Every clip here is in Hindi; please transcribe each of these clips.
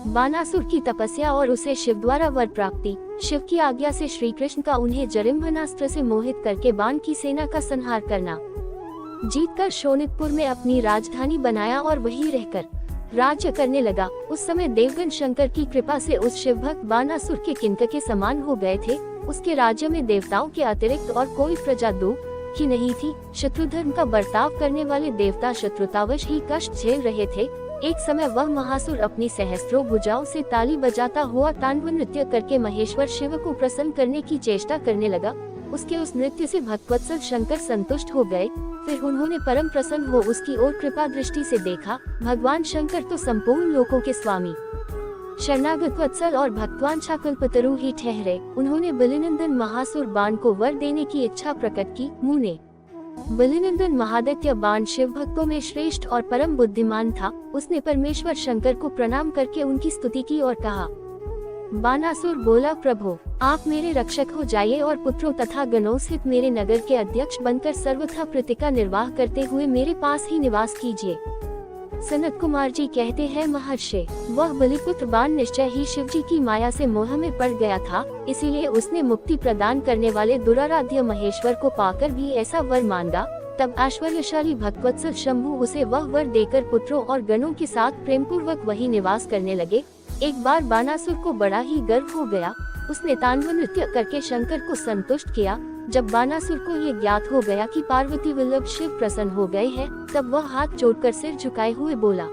बानासुर की तपस्या और उसे शिव द्वारा वर प्राप्ति। शिव की आज्ञा से श्री कृष्ण का उन्हें जरिम्भनास्त्र से मोहित करके बाण की सेना का संहार करना। जीतकर शोणितपुर में अपनी राजधानी बनाया और वहीं रहकर राज्य करने लगा। उस समय देवगण शंकर की कृपा से उस शिव भक्त बानासुर के किंक के समान हो गए थे। उसके राज्य में देवताओं के अतिरिक्त और कोई प्रजा दो ही नहीं थी। शत्रुधर्म का बर्ताव करने वाले देवता शत्रुतावश ही कष्ट झेल रहे थे। एक समय वह महासुर अपनी सहस्त्रों भुजाओं से ताली बजाता हुआ तांडव नृत्य करके महेश्वर शिव को प्रसन्न करने की चेष्टा करने लगा। उसके उस नृत्य से भक्तवत्सल शंकर संतुष्ट हो गए। फिर उन्होंने परम प्रसन्न हो उसकी ओर कृपा दृष्टि से देखा। भगवान शंकर तो संपूर्ण लोकों के स्वामी, शरणागत वत्सल और भक्तवांछा कल्पतरु ही ठहरे। उन्होंने बलिनंदन महासुर बाण को वर देने की इच्छा प्रकट की। मुने बलिनंदन महादैत्य बाण शिव भक्तों में श्रेष्ठ और परम बुद्धिमान था। उसने परमेश्वर शंकर को प्रणाम करके उनकी स्तुति की और कहा, बानासुर बोला, प्रभु आप मेरे रक्षक हो जाइए और पुत्रों तथा गणों सहित मेरे नगर के अध्यक्ष बनकर सर्वथा प्रतिका निर्वाह करते हुए मेरे पास ही निवास कीजिए। सनत कुमार जी कहते हैं, महर्षि वह बलिपुत्र बाण निश्चय ही शिव जी की माया से मोह में पड़ गया था, इसीलिए उसने मुक्ति प्रदान करने वाले दुराराध्य महेश्वर को पाकर भी ऐसा वर मांगा। तब ऐश्वर्यशाली भक्तवत्सल शंभु उसे वह वर देकर पुत्रों और गणों के साथ प्रेम पूर्वक वही निवास करने लगे। एक बार बानासुर को बड़ा ही गर्व हो गया। उसने तांडव नृत्य करके शंकर को संतुष्ट किया। जब बानासुर को ये ज्ञात हो गया कि पार्वती वल्लभ शिव प्रसन्न हो गए हैं, तब वह हाथ जोड़कर सिर झुकाए हुए बोला।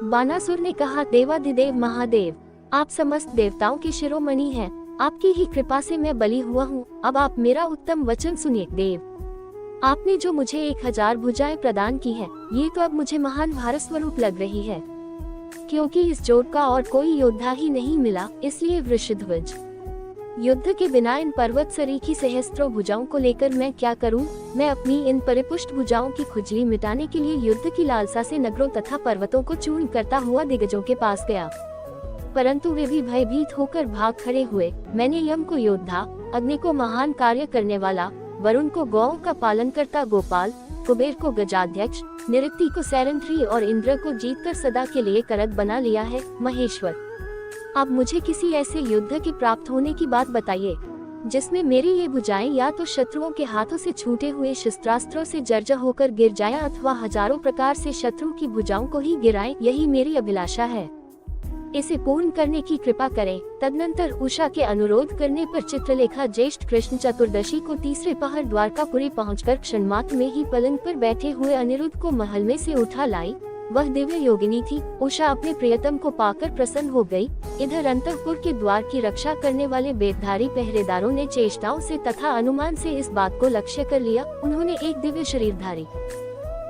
बानासुर ने कहा, देवाधिदेव महादेव आप समस्त देवताओं के शिरोमणि हैं। आपकी ही कृपा से मैं बलि हुआ हूँ। अब आप मेरा उत्तम वचन सुनिए। देव आपने जो मुझे 1000 भुजाएं प्रदान की है, ये तो अब मुझे महान भारत स्वरूप लग रही है, क्योंकि इस जोड़ का और कोई योद्धा ही नहीं मिला। इसलिए वृषध्वज युद्ध के बिना इन पर्वत सरीखी सहस्त्रों भुजाओं को लेकर मैं क्या करूं? मैं अपनी इन परिपुष्ट भुजाओं की खुजली मिटाने के लिए युद्ध की लालसा से नगरों तथा पर्वतों को चूर्ण करता हुआ दिग्गजों के पास गया, परंतु वे भी भयभीत होकर भाग खड़े हुए। मैंने यम को योद्धा, अग्नि को महान कार्य करने वाला, वरुण को गौओं का पालन करता गोपाल, कुबेर को गजाध्यक्ष, निऋति को सैरंध्री और इंद्र को जीतकर सदा के लिए करत बना लिया है। महेश्वर अब मुझे किसी ऐसे युद्ध के प्राप्त होने की बात बताइए जिसमें मेरी ये भुजाएं या तो शत्रुओं के हाथों से छूटे हुए शस्त्रास्त्रों से जर्जर होकर गिर जाएं अथवा हजारों प्रकार से शत्रु की भुजाओं को ही गिराएं। यही मेरी अभिलाषा है, इसे पूर्ण करने की कृपा करें। तदनंतर उषा के अनुरोध करने पर चित्रलेखा ज्येष्ठ कृष्ण चतुर्दशी को तीसरे पहर द्वारकापुरी पहुंचकर क्षणमात्र में ही पलंग पर बैठे हुए अनिरुद्ध को महल में से उठा लाई। वह दिव्य योगिनी थी। उषा अपने प्रियतम को पाकर प्रसन्न हो गई। इधर अंतःपुर के द्वार की रक्षा करने वाले बेतधारी पहरेदारों ने चेष्टाओं से तथा अनुमान से इस बात को लक्ष्य कर लिया। उन्होंने एक दिव्य शरीरधारी,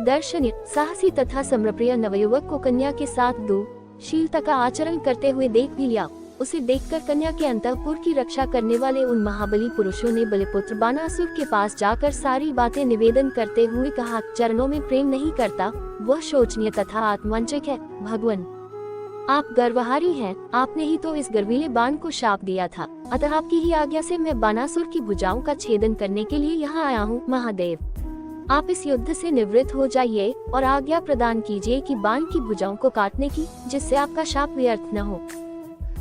दर्शनीय, साहसी तथा सम्रप्रिय नवयुवक को कन्या के साथ शीलता का आचरण करते हुए देख भी लिया। उसे देखकर कन्या के अंतःपुर की रक्षा करने वाले उन महाबली पुरुषों ने बलिपुत्र बानासुर के पास जाकर सारी बातें निवेदन करते हुए कहा, चरणों में प्रेम नहीं करता, वह शोचनीय तथा आत्मवंचक है। भगवान आप गर्वहारी हैं, आपने ही तो इस गर्वीले बाण को शाप दिया था, अतः आपकी ही आज्ञा से मैं बानासुर की भुजाओं का छेदन करने के लिए यहाँ आया हूँ। महादेव आप इस युद्ध से निवृत्त हो जाइए और आज्ञा प्रदान कीजिए कि बाण की भुजाओं को काटने की, जिससे आपका शाप व्यर्थ न हो।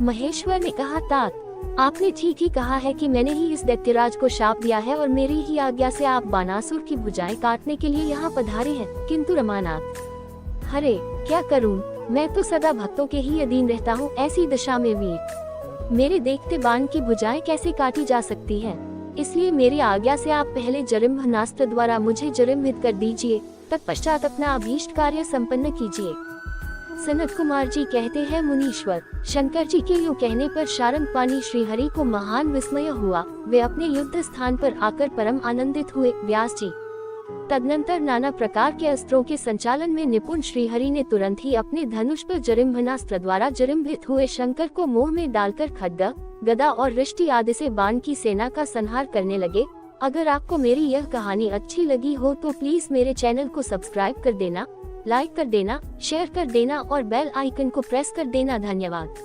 महेश्वर ने कहा, तात आपने ठीक ही कहा है कि मैंने ही इस दैत्यराज को शाप दिया है और मेरी ही आज्ञा से आप बानासुर की भुजाएं काटने के लिए यहाँ पधारे हैं। किंतु रमानाथ हरे क्या करूँ, मैं तो सदा भक्तों के ही अधीन रहता हूँ। ऐसी दशा में वीर मेरे देखते बाण की भुजाएं कैसे काटी जा सकती है? इसलिए मेरी आज्ञा से आप पहले जरिम्भनास्त्र द्वारा मुझे जरिम्भित कर दीजिए, तत्पश्चात अपना अभीष्ट कार्य संपन्न कीजिए। सनत कुमार जी कहते हैं, मुनीश्वर शंकर जी के यूं कहने पर शारंगपाणी श्रीहरि को महान विस्मय हुआ। वे अपने युद्ध स्थान पर आकर परम आनंदित हुए। व्यास जी तदनंतर नाना प्रकार के अस्त्रों के संचालन में निपुण श्रीहरि ने तुरंत ही अपने धनुष पर जरिम्भनास्त्र द्वारा जरिम्भित हुए शंकर को मोह में डालकर खड्ग, गदा और रिष्टि आदि से बाण की सेना का संहार करने लगे। अगर आपको मेरी यह कहानी अच्छी लगी हो तो प्लीज मेरे चैनल को सब्सक्राइब कर देना, लाइक कर देना, शेयर कर देना और बेल आइकन को प्रेस कर देना। धन्यवाद।